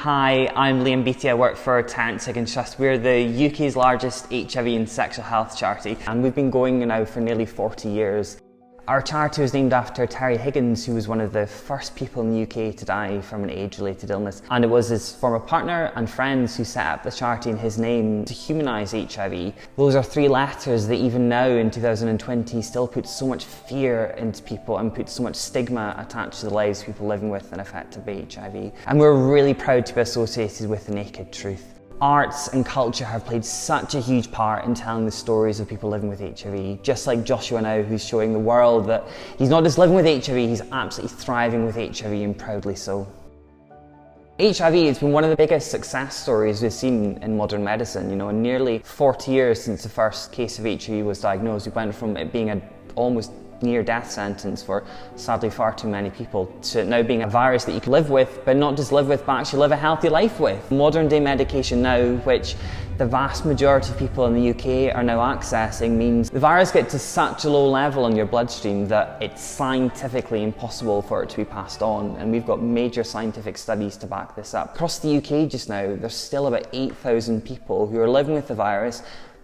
Hi, I'm Beattie. I work for Terrence Higgins Trust. We're the UK's largest HIV and sexual health charity, and we've been going now for nearly 40 years. Our charity was named after Terry Higgins, who was one of the first people in the UK to die from an AIDS-related illness. And it was his former partner and friends who set up the charity in his name to humanise HIV. Those are three letters that even now in 2020 still put so much fear into people and put so much stigma attached to the lives of people living with and affected by HIV. And we're really proud to be associated with the naked truth. Arts and culture have played such a huge part in telling the stories of people living with HIV. Just like Joshua now, who's showing the world that he's not just living with HIV, he's absolutely thriving with HIV, and proudly so. HIV has been one of the biggest success stories we've seen in modern medicine. In nearly 40 years since the first case of HIV was diagnosed, we went from it being an almost near-death sentence for sadly far too many people to it now being a virus that you can live with, but not just live with, but actually live a healthy life with. Modern day medication now, which the vast majority of people in the UK are now accessing, means the virus gets to such a low level in your bloodstream that it's scientifically impossible for it to be passed on, and we've got major scientific studies to back this up. Across the UK just now, there's still about 8,000 people who are living with the virus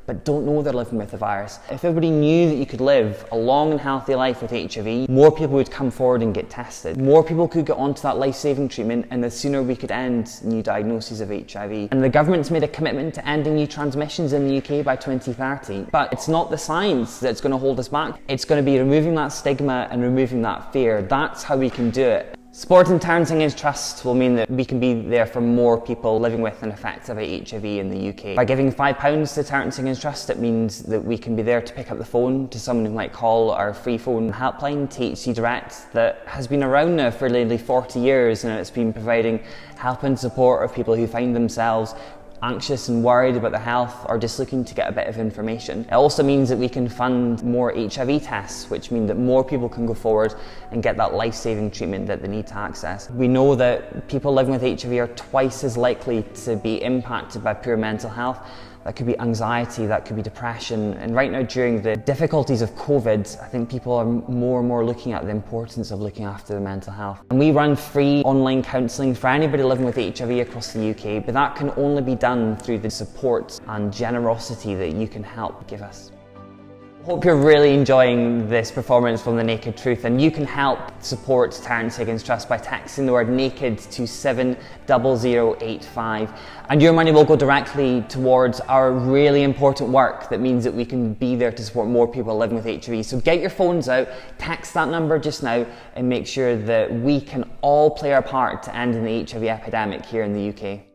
but don't know they're living with the virus. If everybody knew that you could live a long and healthy life with HIV, more people would come forward and get tested. More people could get onto that life-saving treatment, and the sooner we could end new diagnoses of HIV. And the government's made a commitment to ending new transmissions in the UK by 2030. But it's not the science that's going to hold us back. It's going to be removing that stigma and removing that fear. That's how we can do it. Supporting Terrence Higgins Trust will mean that we can be there for more people living with and affected by HIV in the UK. By giving £5 to Terrence Higgins Trust, it means that we can be there to pick up the phone to someone who might call our free phone helpline, THC Direct, that has been around now for nearly 40 years, and it's been providing help and support of people who find themselves anxious and worried about their health or just looking to get a bit of information. It also means that we can fund more HIV tests, which mean that more people can go forward and get that life-saving treatment that they need to access. We know that people living with HIV are twice as likely to be impacted by poor mental health. That could be anxiety, that could be depression. And right now, during the difficulties of COVID, I think people are more and more looking at the importance of looking after their mental health. And we run free online counselling for anybody living with HIV across the UK, but that can only be done through the support and generosity that you can help give us. Hope you're really enjoying this performance from The Naked Truth, and you can help support Terrence Higgins Trust by texting the word NAKED to 70085, and your money will go directly towards our really important work that means that we can be there to support more people living with HIV. So get your phones out, text that number just now, and make sure that we can all play our part to ending the HIV epidemic here in the UK.